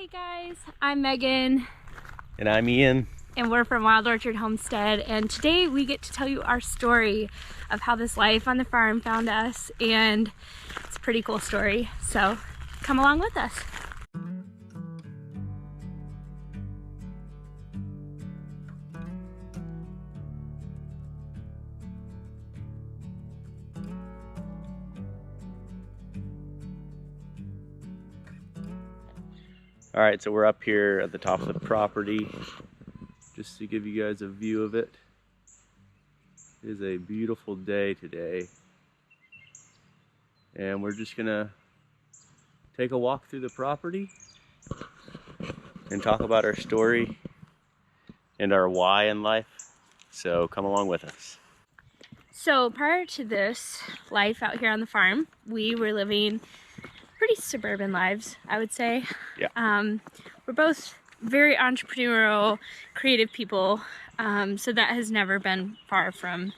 Hey guys, I'm Megan. And I'm Ian. And we're from Wild Orchard Homestead. And today we get to tell you our story of how this life on the farm found us. And it's a pretty cool story. So come along with us. All right, so we're up here at the top of the property, just to give you guys a view of it. It is a beautiful day today. And we're just gonna take a walk through the property and talk about our story and our why in life. So come along with us. So prior to this life out here on the farm, we were living pretty suburban lives, I would say. Yeah. We're both very entrepreneurial, creative people, so that has never been far from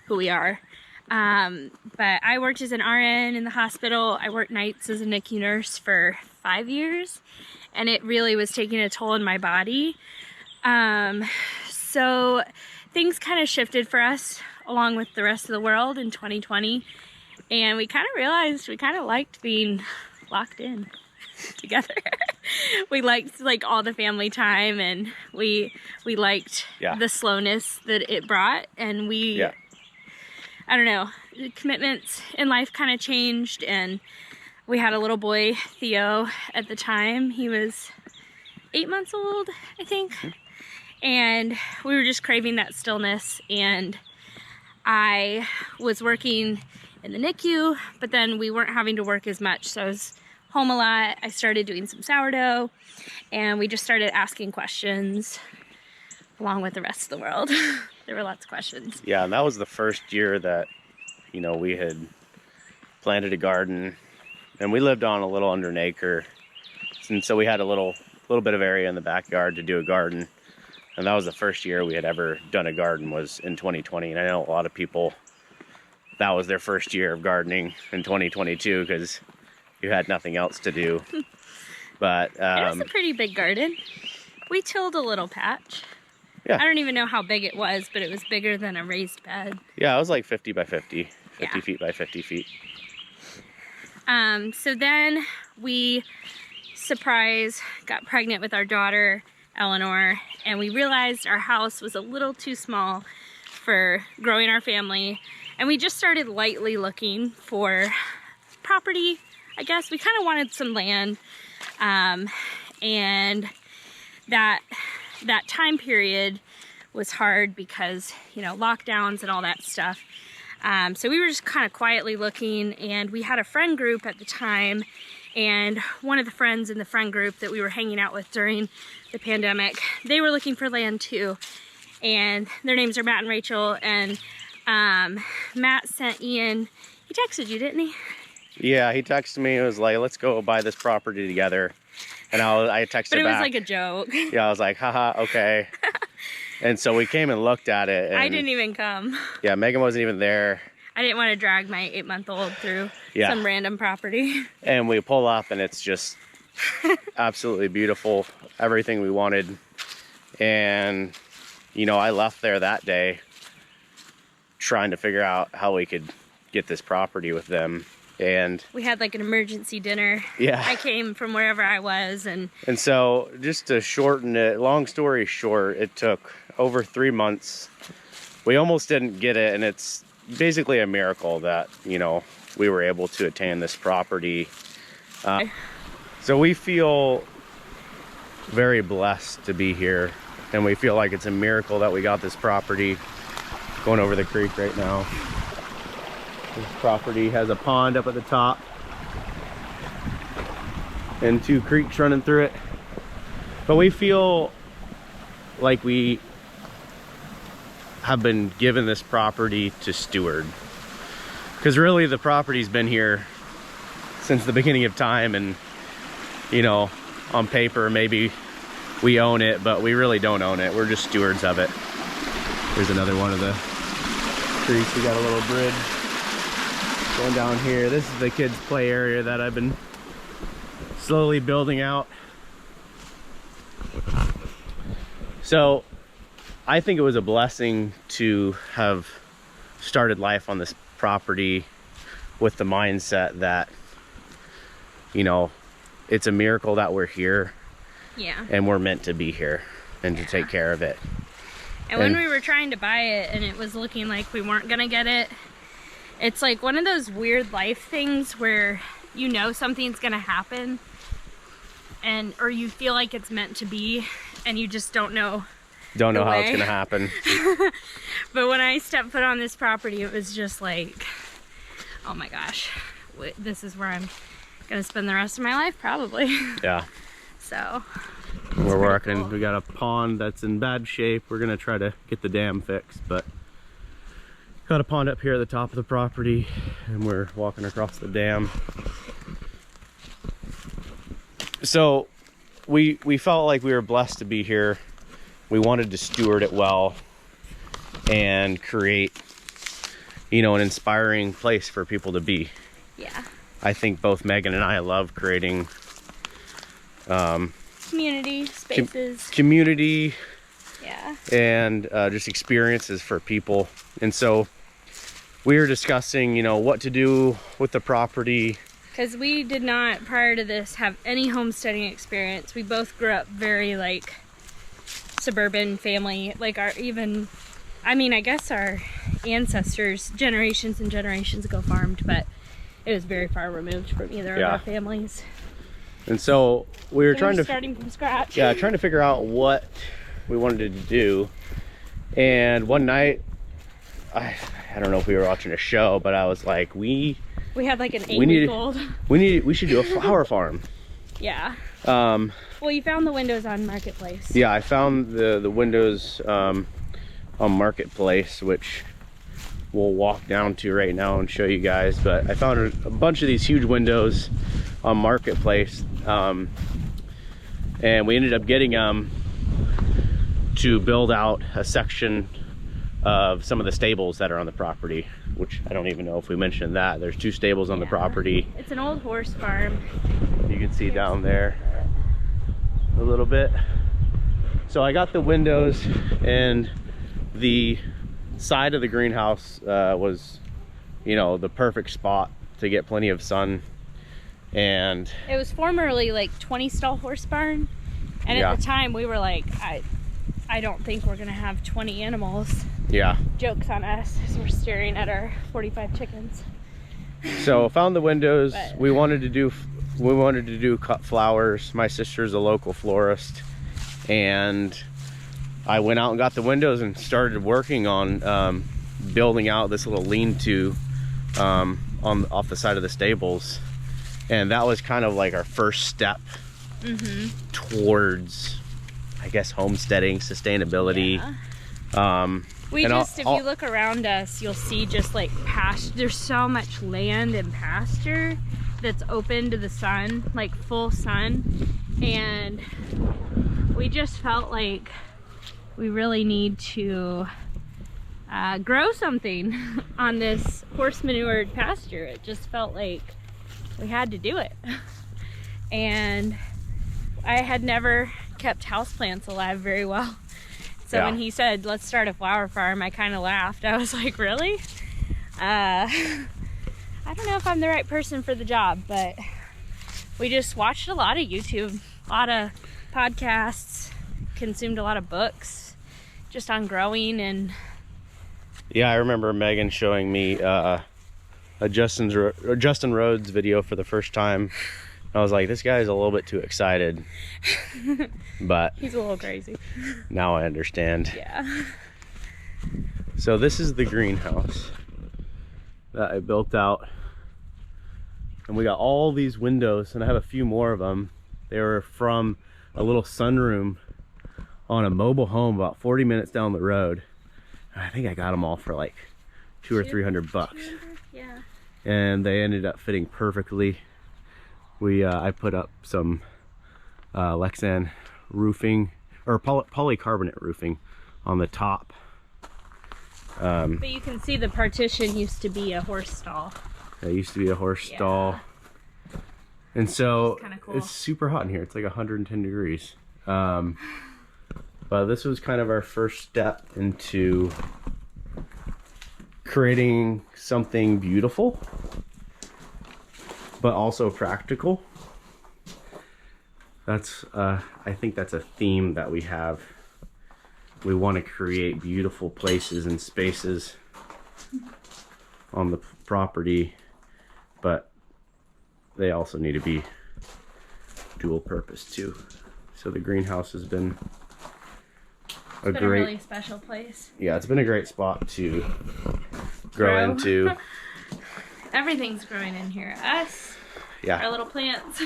who we are. But I worked as an RN in the hospital. I worked nights as a NICU nurse for 5 years, and it really was taking a toll on my body. So things kind of shifted for us along with the rest of the world in 2020. And we kind of realized we kind of liked being locked in together. We liked like all the family time, and we liked the slowness that it brought. And I don't know, the commitments in life kind of changed, and we had a little boy, Theo, at the time. He was 8 months old, I think. And we were just craving that stillness, and I was working in the NICU, but then we weren't having to work as much, so I was home a lot. I started doing some sourdough, and we just started asking questions along with the rest of the world. There were lots of questions. Yeah, and that was the first year that, you know, we had planted a garden, and we lived on a little under an acre, and so we had a little bit of area in the backyard to do a garden. And that was the first year we had ever done a garden, was in 2020. And I know a lot of people, that was their first year of gardening in 2022 because you had nothing else to do. But it was a pretty big garden. We tilled a little patch. Yeah. I don't even know how big it was, but it was bigger than a raised bed. Yeah, it was like 50 by 50, 50 feet by 50 feet. So then we, surprise, got pregnant with our daughter, Eleanor, and we realized our house was a little too small for growing our family, and we just started lightly looking for property. I guess we kind of wanted some land, and that time period was hard because, you know, lockdowns and all that stuff. So we were just kind of quietly looking, and we had a friend group at the time, and one of the friends in the friend group that we were hanging out with during the pandemic, they were looking for land too. And their names are Matt and Rachel. And Matt sent Ian, he texted you, didn't he? Yeah, he texted me. It was like, let's go buy this property together. And I texted back. But it was like a joke. Yeah, I was like, haha, okay. And so we came and looked at it. And, I didn't even come. Yeah, Megan wasn't even there. I didn't want to drag my 8-month-old through some random property. And we pull up, and it's just absolutely beautiful. Everything we wanted. And, you know, I left there that day trying to figure out how we could get this property with them. And we had like an emergency dinner. Yeah. I came from wherever I was. And so just to shorten it, long story short, it took over 3 months. We almost didn't get it, and it's basically a miracle that, you know, we were able to attain this property. So we feel very blessed to be here, and we feel like it's a miracle that we got this property. Going over the creek right now. This property has a pond up at the top and 2 creeks running through it. But we feel like we have been given this property to steward, because really the property's been here since the beginning of time, and, you know, on paper maybe we own it, but we really don't own it. We're just stewards of it. There's another one of the creeks. We got a little bridge going down here. This is the kids' play area that I've been slowly building out. So I think it was a blessing to have started life on this property with the mindset that, you know, it's a miracle that we're here. Yeah. And we're meant to be here and to take care of it. And when we were trying to buy it and it was looking like we weren't gonna get it, it's like one of those weird life things where you know something's gonna happen or you feel like it's meant to be and you just don't know how it's gonna happen. But when I stepped foot on this property, it was just like, oh my gosh, this is where I'm gonna spend the rest of my life probably. Yeah. So we're working. Cool. We got a pond that's in bad shape. We're gonna try to get the dam fixed, but got a pond up here at the top of the property and we're walking across the dam. So we felt like we were blessed to be here. We wanted to steward it well and create, you know, an inspiring place for people to be. Yeah. I think both Megan and I love creating community spaces. Community. Yeah. And just experiences for people. And so we were discussing, you know, what to do with the property. Because we did not, prior to this, have any homesteading experience. We both grew up very, like, suburban family. Like, I guess our ancestors, generations and generations ago, farmed, but it was very far removed from either of our families. And so we were starting from scratch. Yeah, trying to figure out what we wanted to do. And one night, I don't know if we were watching a show, but I was like, we had like an 8-week-old. We should do a flower farm. Yeah. Well, you found the windows on Marketplace. Yeah, I found the windows on Marketplace, which we'll walk down to right now and show you guys. But I found a bunch of these huge windows on Marketplace, and we ended up getting them to build out a section of some of the stables that are on the property, which I don't even know if we mentioned that. There's 2 stables on the property. It's an old horse farm. You can see down there a little bit. So I got the windows, and the side of the greenhouse was, you know, the perfect spot to get plenty of sun. And it was formerly like 20 stall horse barn, and at the time we were like, I don't think we're gonna have 20 animals. Yeah. Jokes on us as we're staring at our 45 chickens. So found the windows. But we wanted to do cut flowers. My sister's a local florist, and I went out and got the windows and started working on building out this little lean-to off the side of the stables. And that was kind of like our first step towards, I guess, homesteading, sustainability. Yeah. If you look around us, you'll see just like pasture. There's so much land and pasture that's open to the sun, like full sun. And we just felt like we really need to grow something on this horse manured pasture. It just felt like we had to do it. And I had never kept houseplants alive very well. So when he said, let's start a flower farm, I kind of laughed. I was like, really? I don't know if I'm the right person for the job, but we just watched a lot of YouTube, a lot of podcasts, consumed a lot of books just on growing. And yeah, I remember Megan showing me a Justin Rhodes video for the first time. I was like, this guy's a little bit too excited. But he's a little crazy. Now I understand. Yeah. So this is the greenhouse that I built out. And we got all these windows, and I have a few more of them. They were from a little sunroom on a mobile home about 40 minutes down the road. I think I got them all for like $200 or $300. Yeah. And they ended up fitting perfectly. I put up some Lexan roofing, or polycarbonate roofing on the top. But you can see the partition used to be a horse stall. It used to be a horse stall. And so cool. It's super hot in here. It's like 110 degrees. But this was kind of our first step into creating something beautiful, but also practical. That's, I think that's a theme that we have. We want to create beautiful places and spaces on the property, but they also need to be dual purpose too. So the greenhouse has been a really special place. Yeah, it's been a great spot to grow into. Everything's growing in here. Us, yeah, our little plants.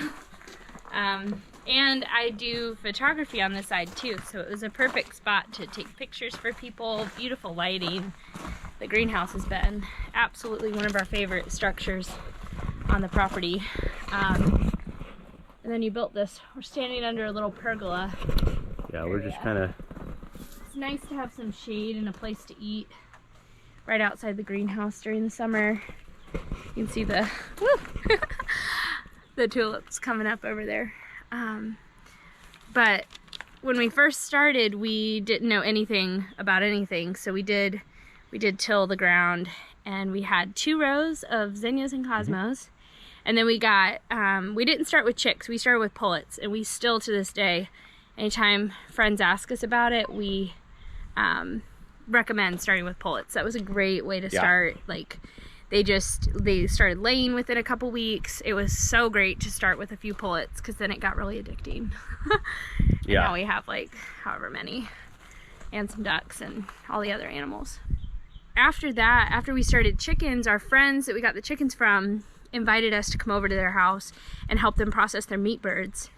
And I do photography on this side too, so it was a perfect spot to take pictures for people. Beautiful lighting. The greenhouse has been absolutely one of our favorite structures on the property. And then you built this. We're standing under a little pergola. Yeah, we're just kind of... It's nice to have some shade and a place to eat right outside the greenhouse during the summer. You can see the the tulips coming up over there. But when we first started, we didn't know anything about anything, so we did till the ground, and we had 2 rows of zinnias and cosmos. And then we got, we didn't start with chicks, we started with pullets, and we still to this day, anytime friends ask us about it, we recommend starting with pullets. That was a great way to start. Like, they started laying within a couple weeks. It was so great to start with a few pullets, because then it got really addicting. And now we have like however many, and some ducks and all the other animals. After that, after we started chickens, our friends that we got the chickens from invited us to come over to their house and help them process their meat birds.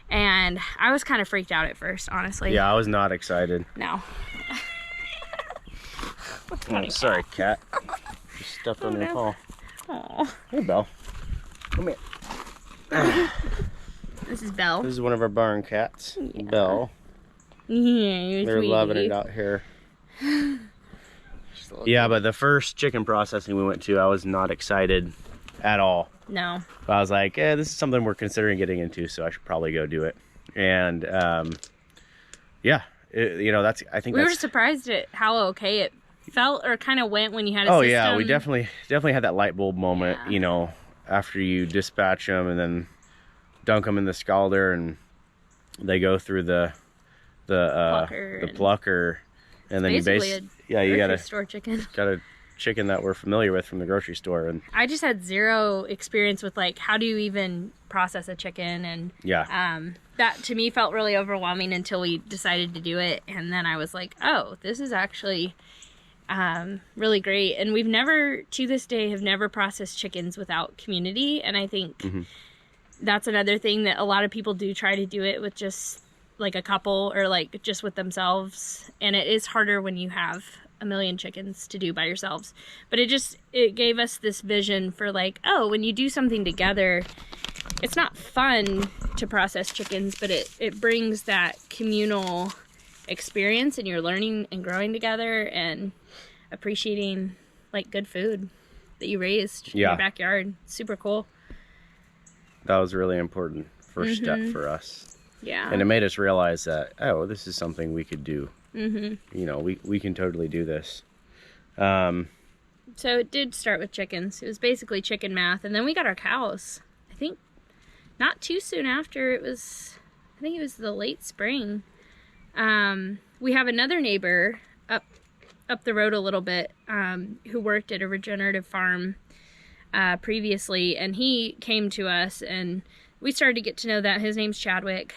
And I was kind of freaked out at first, honestly. Yeah, I was not excited. No. Oh, sorry, cat. Just stepped on your paw. Aw. Hey, Belle. Come here. This is Belle. This is one of our barn cats. Yeah. Belle. Yeah, they're loving it out here. Yeah, but the first chicken processing we went to, I was not excited at all. No. But I was like, this is something we're considering getting into, so I should probably go do it. And yeah, I think we were surprised at how okay it felt or kind of went when you had a system. Yeah, we definitely had that light bulb moment. Yeah. After you dispatch them and then dunk them in the scalder, and they go through the plucker, and then you got store chicken. Got a chicken that we're familiar with from the grocery store. And I just had zero experience with, like, how do you even process a chicken, and that to me felt really overwhelming until we decided to do it. And then I was like, oh, this is actually really great. And we've never, to this day, have never processed chickens without community. And I think that's another thing that a lot of people do try to do it with just like a couple, or like just with themselves. And it is harder when you have a million chickens to do by yourselves. But it gave us this vision for, like, oh, when you do something together, it's not fun to process chickens, but it brings that communal experience, and you're learning and growing together and appreciating, like, good food that you raised in your backyard. Super cool. That was a really important first step for us. Yeah. And it made us realize that, oh, this is something we could do. We can totally do this. So it did start with chickens. It was basically chicken math. And then we got our cows. I think not too soon after. I think it was the late spring. We have another neighbor up the road a little bit who worked at a regenerative farm previously. And he came to us, and we started to get to know that. His name's Chadwick.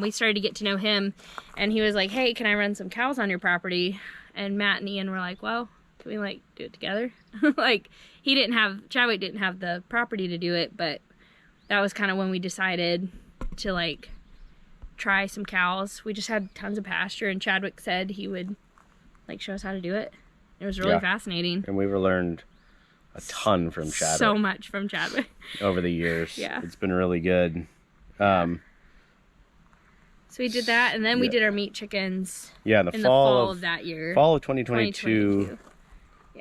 We started to get to know him, and he was like, hey, can I run some cows on your property? And Matt and Ian were like, well, can we, like, do it together? Like, Chadwick didn't have the property to do it, but that was kind of when we decided to, like, try some cows. We just had tons of pasture, and Chadwick said he would, like, show us how to do it. It was really fascinating. And we learned a ton from Chadwick. So much from Chadwick. Over the years. Yeah. It's been really good. So we did that, and then we did our meat chickens in the fall of that year. Fall of 2022.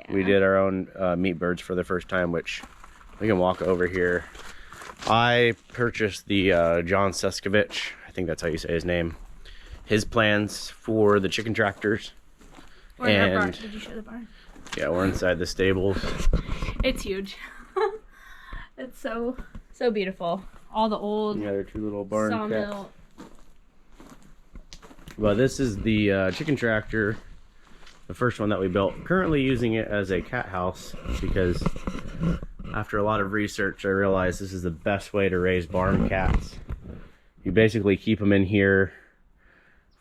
We did our own meat birds for the first time, which we can walk over here. I purchased the John Suskovich, I think that's how you say his name. his plans for the chicken tractors. We're in our barn. Did you show the barn? Yeah, we're inside the stables. It's huge. It's so beautiful. All the old Yeah, they're two little barn sawmill. cats. Well, this is the chicken tractor, the first one that we built. Currently using it as a cat house because after a lot of research, I realized this is the best way to raise barn cats. You basically keep them in here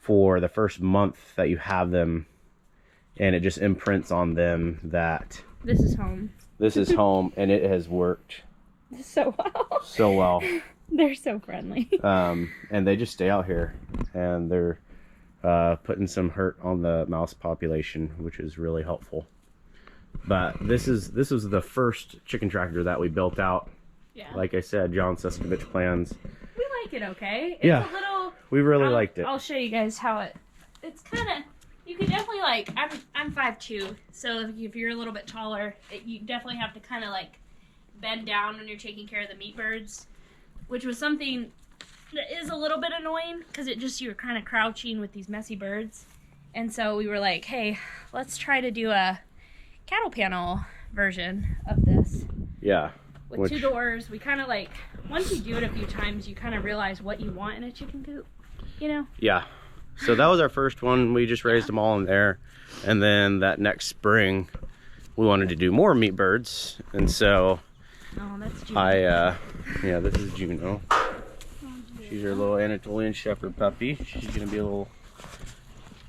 for the first month that you have them, and it just imprints on them that this is home. This is home, and it has worked so well. So well. They're so friendly. And they just stay out here, and they're putting some hurt on the mouse population, which is really helpful. But this was the first chicken tractor that we built out. Yeah. Like I said, John Seskovich plans. We like it okay. It's yeah. A little. We really liked it. I'll show you guys how it's kind of. You can definitely like. I'm 5'2", so if you're a little bit taller, you definitely have to kind of like bend down when you're taking care of the meat birds, which was something that is a little bit annoying because you're kind of crouching with these messy birds. And so we were like, hey, let's try to do a cattle panel version of this. Yeah. With 2 doors. We kind of like, once you do it a few times, you kind of realize what you want in a chicken coop, you know? Yeah. So that was our first one. We just raised them all in there. And then that next spring, we wanted to do more meat birds. And so oh, that's Juno. yeah, this is Juno. She's our little Anatolian Shepherd puppy. She's gonna be a little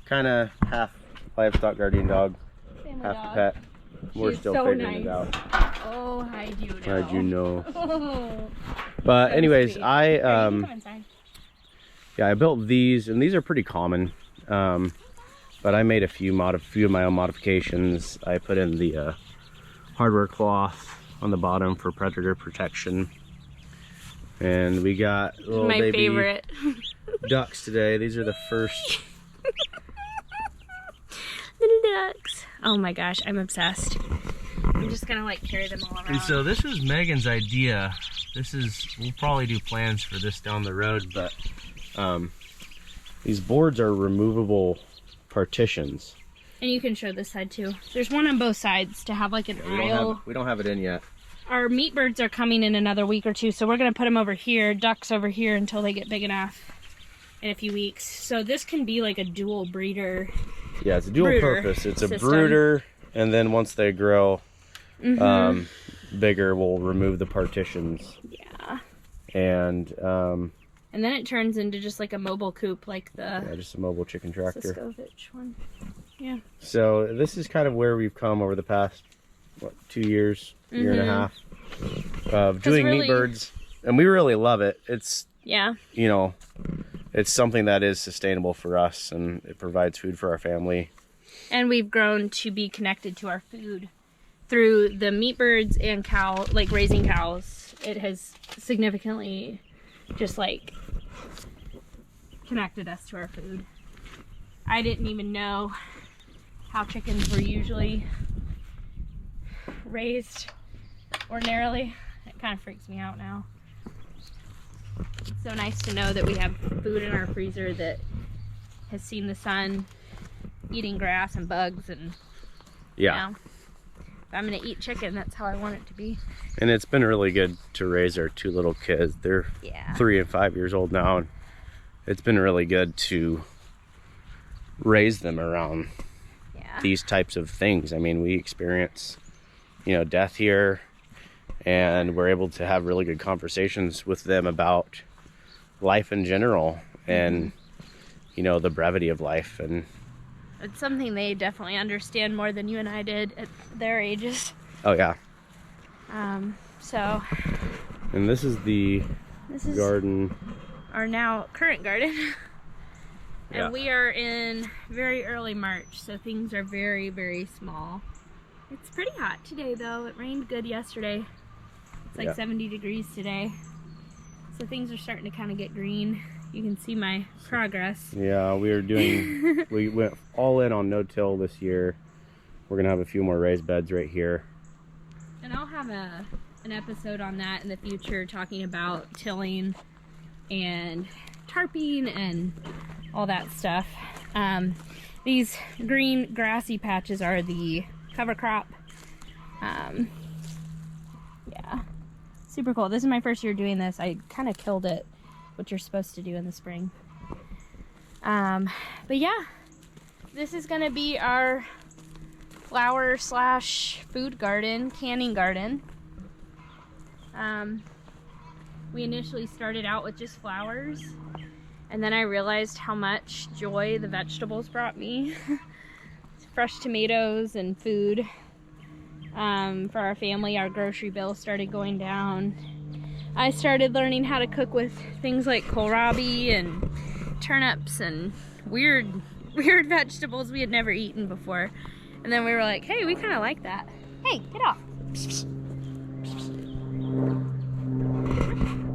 kind of half Livestock Guardian dog, family half dog. the pet. We're She's still so figuring it nice. out. Oh, hi Juno. Hi Juno. Oh, but so anyways, sweet. I Come inside. yeah, I built these, and these are pretty common. But I made a few of my own modifications. I put in the hardware cloth on the bottom for predator protection. And we got little my baby favorite ducks today. These are the first little ducks. Oh my gosh, I'm obsessed. I'm just gonna like carry them all around. And so this was Megan's idea. We'll probably do plans for this down the road, but these boards are removable partitions. And you can show this side too. There's one on both sides to have like an aisle. We don't have it in yet. Our meat birds are coming in another week or two, so we're gonna put them over here, ducks over here until they get big enough in a few weeks. So this can be like a dual breeder. Yeah, it's a dual purpose. It's a system. brooder, and then once they grow bigger, we'll remove the partitions. Yeah. And then it turns into just like a mobile coop, like the just a mobile chicken tractor. Seskovich one. Yeah. So this is kind of where we've come over the past 2 years, year and a half of doing meat birds, and we really love it. It's it's something that is sustainable for us, and it provides food for our family. And we've grown to be connected to our food through the meat birds and raising cows. It has significantly just like connected us to our food. I didn't even know how chickens were usually raised ordinarily. It kind of freaks me out now. It's so nice to know that we have food in our freezer that has seen the sun, eating grass and bugs, and if I'm gonna eat chicken, that's how I want it to be. And it's been really good to raise our 2 little kids. They're 3 and 5 years old now, and it's been really good to raise them around these types of things. I mean, we experience death here, and we're able to have really good conversations with them about life in general, and the brevity of life. And it's something they definitely understand more than you and I did at their ages. Oh yeah. So. And this is the garden. Our now current garden. Yeah. And we are in very early March, so things are very, very small. It's pretty hot today though. It rained good yesterday. It's like 70 degrees today. So things are starting to kind of get green. You can see my progress. Yeah, we went all in on no-till this year. We're gonna have a few more raised beds right here. And I'll have an episode on that in the future, talking about tilling and tarping and all that stuff. These green grassy patches are the cover crop. Yeah, super cool. This is my first year doing this. I kind of killed it, what you're supposed to do in the spring. But yeah, this is gonna be our flower slash food garden, canning garden. We initially started out with just flowers, and then I realized how much joy the vegetables brought me. Fresh tomatoes and food. For our family, our grocery bill started going down. I started learning how to cook with things like kohlrabi and turnips and weird vegetables we had never eaten before. And then we were like, hey, we kind of like that. Hey, get off.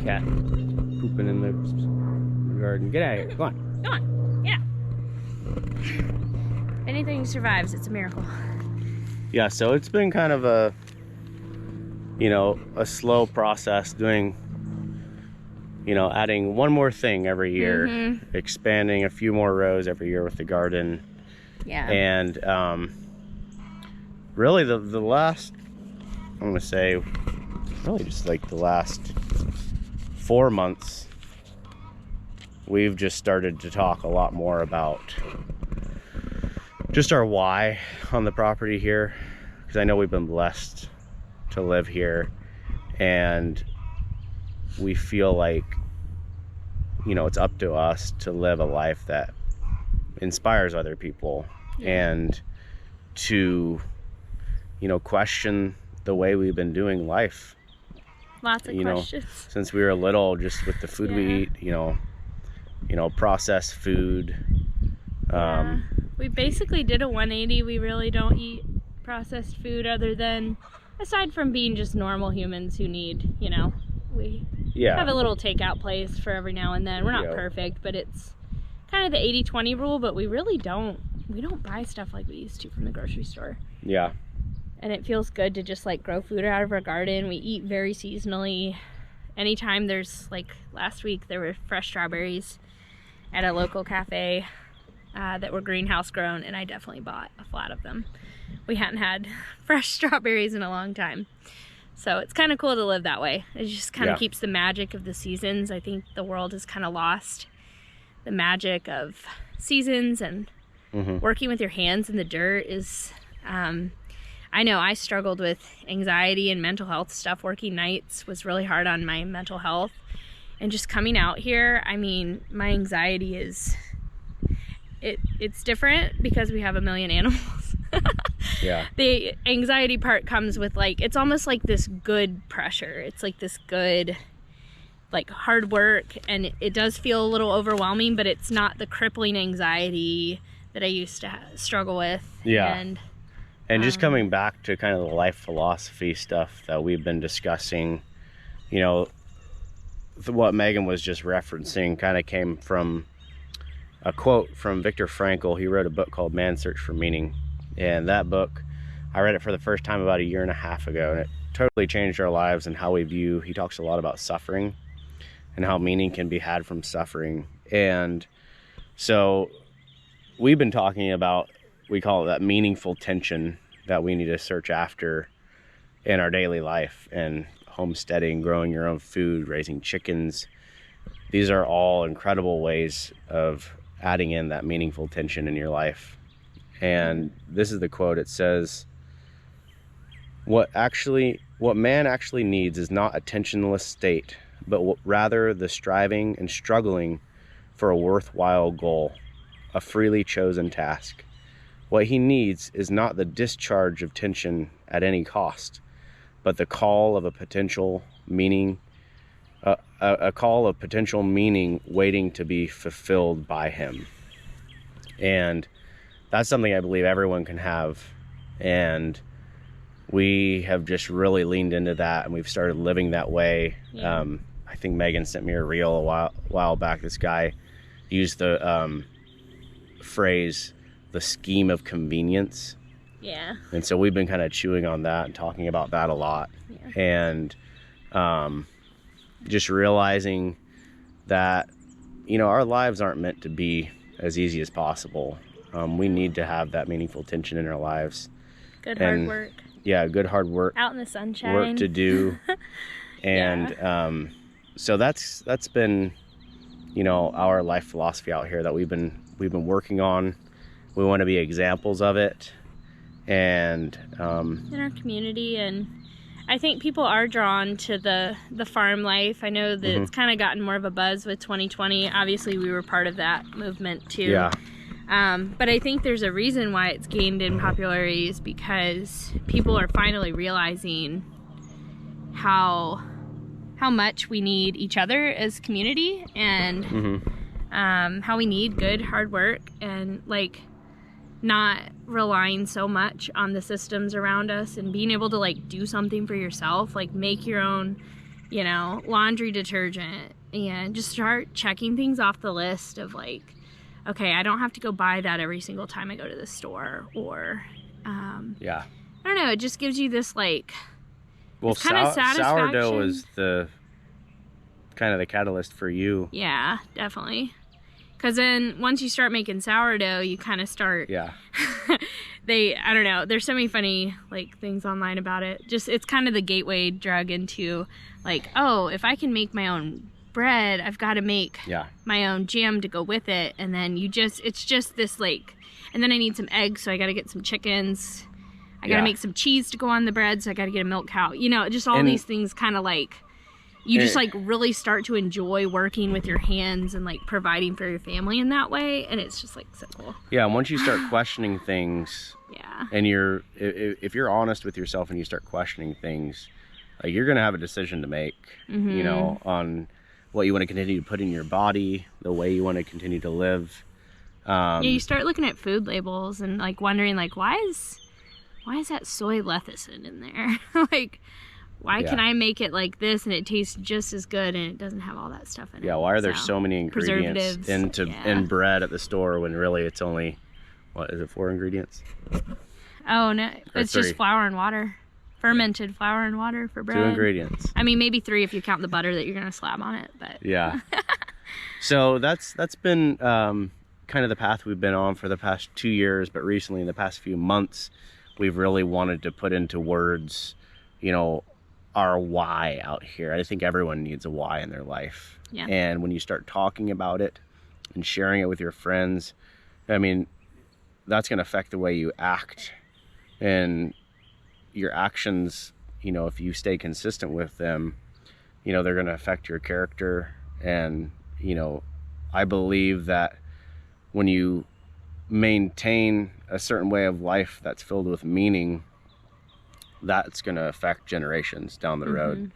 Cat pooping in the garden. Get out of here. Go on. Go on. Yeah. Anything survives, it's a miracle. Yeah, so it's been kind of a, you know, a slow process doing, you know, adding one more thing every year, expanding a few more rows every year with the garden. Yeah. And really the last, I'm gonna say, really just like the last 4 months, we've just started to talk a lot more about just our why on the property here, because I know we've been blessed to live here, and we feel like, you know, it's up to us to live a life that inspires other people, and to, you know, question the way we've been doing life. Lots of questions. Know, since we were little, just with the food we eat, you know, processed food. We basically did a 180. We really don't eat processed food other than, aside from being just normal humans who need, you know, we have a little takeout place for every now and then. We're not perfect, but it's kind of the 80-20 rule, but we really don't buy stuff like we used to from the grocery store. Yeah. And it feels good to just like grow food out of our garden. We eat very seasonally. Anytime there's, like last week, there were fresh strawberries at a local cafe that were greenhouse grown, and I definitely bought a flat of them. We hadn't had fresh strawberries in a long time. So it's kind of cool to live that way. It just kind of keeps the magic of the seasons. I think the world has kind of lost the magic of seasons, and working with your hands in the dirt is, I know I struggled with anxiety and mental health stuff. Working nights was really hard on my mental health. And just coming out here, I mean, my anxiety is, it's different because we have a million animals. Yeah. The anxiety part comes with, like, it's almost like this good pressure. It's like this good, like, hard work, and it does feel a little overwhelming, but it's not the crippling anxiety that I used to struggle with. Yeah. And just coming back to kind of the life philosophy stuff that we've been discussing, you know, what Megan was just referencing kind of came from a quote from Viktor Frankl. He wrote a book called Man's Search for Meaning. And that book, I read it for the first time about 1.5 years ago, and it totally changed our lives and how we view. He talks a lot about suffering and how meaning can be had from suffering. And so we've been talking about, we call it that meaningful tension that we need to search after in our daily life. And homesteading, growing your own food, raising chickens, these are all incredible ways of adding in that meaningful tension in your life. And this is the quote. It says, what man actually needs is not a tensionless state, but rather the striving and struggling for a worthwhile goal, a freely chosen task. What he needs is not the discharge of tension at any cost, but the call of a potential meaning, a call of potential meaning waiting to be fulfilled by him. And that's something I believe everyone can have. And we have just really leaned into that, and we've started living that way. Yeah. I think Megan sent me a reel a while back. This guy used the phrase, the scheme of convenience. Yeah. And so we've been kind of chewing on that and talking about that a lot. Yeah. And just realizing that, you know, our lives aren't meant to be as easy as possible. We need to have that meaningful tension in our lives. Good hard work. Yeah, good hard work. Out in the sunshine. Work to do. And Yeah. so that's been, you know, our life philosophy out here that we've been working on. We want to be examples of it, and in our community. And I think people are drawn to the farm life. I know that it's kind of gotten more of a buzz with 2020. Obviously we were part of that movement too. Yeah. But I think there's a reason why it's gained in popularity, is because people are finally realizing how much we need each other as community, and how we need good hard work, and like not relying so much on the systems around us, and being able to like do something for yourself, like make your own, you know, laundry detergent, and just start checking things off the list of like, okay, I don't have to go buy that every single time I go to the store, or Yeah. I don't know, it just gives you this like, Well, it's kind of sourdough is the kind of the catalyst for you. Yeah, definitely. Because then once you start making sourdough, you kind of start, Yeah. I don't know, there's so many funny like things online about it. Just, it's kind of the gateway drug into like, oh, if I can make my own bread, I've got to make my own jam to go with it. And then it's just this like, and then I need some eggs, so I got to get some chickens. I got to make some cheese to go on the bread, so I got to get a milk cow. You know, just all these things kind of like, you just like really start to enjoy working with your hands and like providing for your family in that way. And it's just like simple. Yeah. And once you start questioning things, and if you're honest with yourself and you start questioning things, like you're going to have a decision to make, you know, on what you want to continue to put in your body, the way you want to continue to live. Yeah, you start looking at food labels and like wondering like, why is that soy lecithin in there? Like, why can I make it like this and it tastes just as good and it doesn't have all that stuff in it? Yeah, why are there so many ingredients in bread at the store when really it's only, what is it, 4 ingredients? Oh no, it's just flour and water. Fermented flour and water for bread. 2 ingredients. I mean, maybe 3 if you count the butter that you're gonna slab on it, but yeah. So that's been kind of the path we've been on for the past 2 years, but recently in the past few months, we've really wanted to put into words, you know, our why out here. I think everyone needs a why in their life. Yeah. And when you start talking about it and sharing it with your friends, I mean, that's going to affect the way you act, and your actions, you know, if you stay consistent with them, you know, they're going to affect your character. And, you know, I believe that when you maintain a certain way of life that's filled with meaning, that's going to affect generations down the road.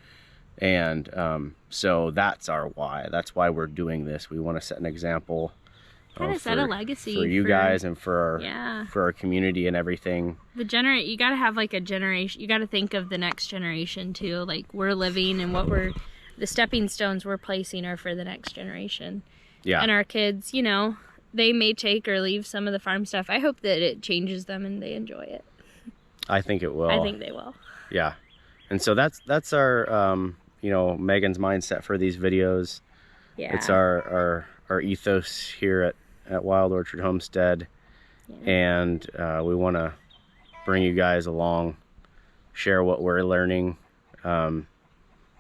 And so that's our why. That's why we're doing this. We want to set an example, kind of set a legacy for you guys and for our community and everything. You got to have like a generation. You got to think of the next generation too. Like, we're living, and the stepping stones we're placing are for the next generation. Yeah. And our kids, you know, they may take or leave some of the farm stuff. I hope that it changes them and they enjoy it. I think it will. I think they will. Yeah. And so that's our, you know, Megan's mindset for these videos. Yeah. It's our ethos here at Wild Orchard Homestead. Yeah. And we want to bring you guys along, share what we're learning. And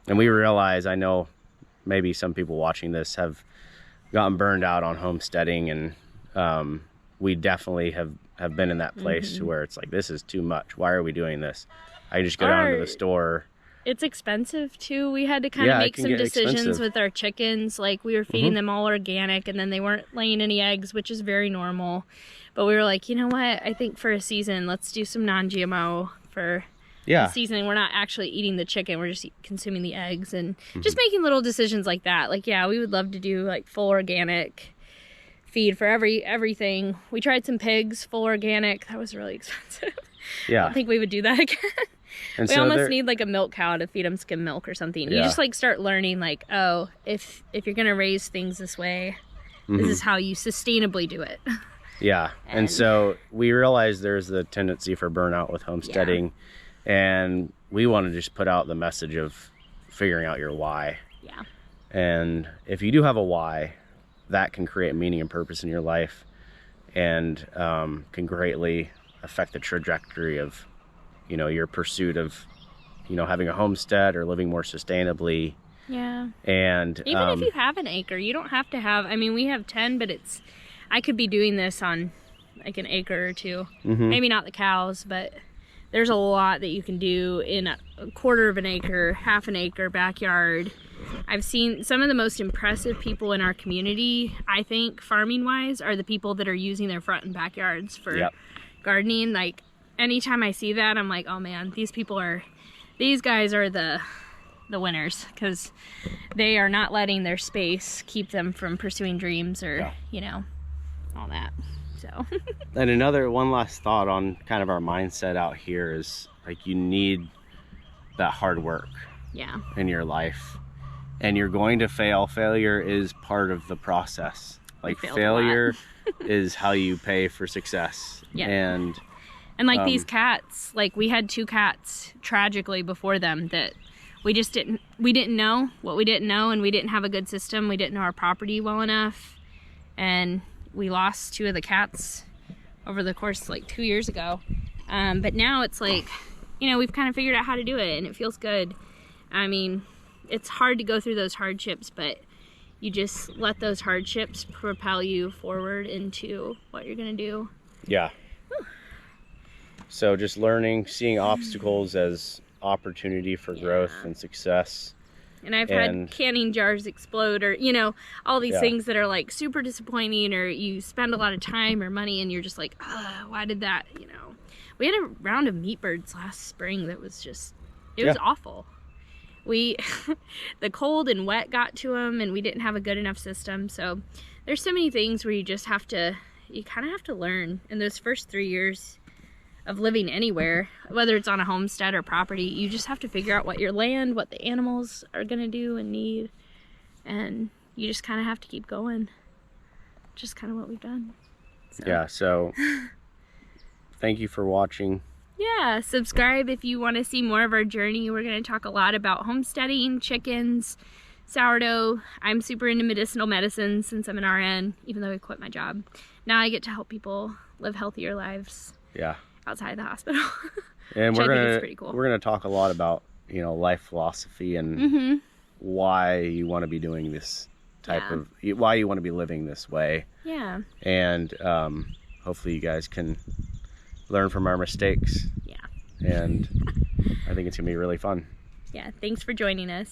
we realize, I know maybe some people watching this have gotten burned out on homesteading, and we definitely have been in that place where it's like, this is too much. Why are we doing this? I just go down to the store. It's expensive too. We had to kind of make some decisions with our chickens. Like, we were feeding them all organic, and then they weren't laying any eggs, which is very normal. But we were like, you know what? I think for a season, let's do some non-GMO for the season. We're not actually eating the chicken. We're just consuming the eggs, and just making little decisions like that. Like, yeah, we would love to do like full organic feed for everything. We tried some pigs, full organic. That was really expensive. Yeah. I don't think we would do that again. And we almost need like a milk cow to feed them skim milk or something. You just like start learning like, oh, if you're gonna raise things this way, this is how you sustainably do it. Yeah. And so we realize there's the tendency for burnout with homesteading, and we want to just put out the message of figuring out your why. Yeah. And if you do have a why, that can create meaning and purpose in your life, and can greatly affect the trajectory of, you know, your pursuit of, you know, having a homestead or living more sustainably. Yeah. And even if you have an acre, you don't have to have, I mean, we have 10, but I could be doing this on like an acre or two. Maybe not the cows, but there's a lot that you can do in a quarter of an acre, half an acre, backyard. I've seen some of the most impressive people in our community, I think, farming wise, are the people that are using their front and backyards for gardening. Like, anytime I see that, I'm like, oh man, these guys are the winners, because they are not letting their space keep them from pursuing dreams or, you know, all that. So. And one last thought on kind of our mindset out here is, like, you need that hard work in your life, and you're going to fail. Failure is part of the process. Like, failure is how you pay for success. And like these cats, like we had 2 cats tragically before them that we didn't know what we didn't know, and we didn't have a good system. We didn't know our property well enough, and we lost 2 of the cats over the course like 2 years ago. But now it's like, you know, we've kind of figured out how to do it, and it feels good. I mean, it's hard to go through those hardships, but you just let those hardships propel you forward into what you're gonna do. Yeah. Whew. So just learning, seeing obstacles as opportunity for growth and success. And I've had canning jars explode, or, you know, all these things that are like super disappointing, or you spend a lot of time or money and you're just like, why did that, you know. We had a round of meat birds last spring that was just, it was awful. The cold and wet got to them, and we didn't have a good enough system. So there's so many things where you just have to, you kind of have to learn in those first 3 years of living anywhere, whether it's on a homestead or property. You just have to figure out what your land, what the animals are gonna do and need, and you just kind of have to keep going. Just kind of what we've done. So. Yeah, so thank you for watching. Yeah, subscribe if you want to see more of our journey. We're going to talk a lot about homesteading, chickens, sourdough. I'm super into medicinal medicine since I'm an RN, even though I quit my job. Now I get to help people live healthier lives. Yeah. Outside the hospital. And we're gonna talk a lot about, you know, life philosophy and why you want to be doing this type of, why you want to be living this way. Yeah. And hopefully you guys can learn from our mistakes. Yeah. And I think it's gonna be really fun. Yeah. Thanks for joining us.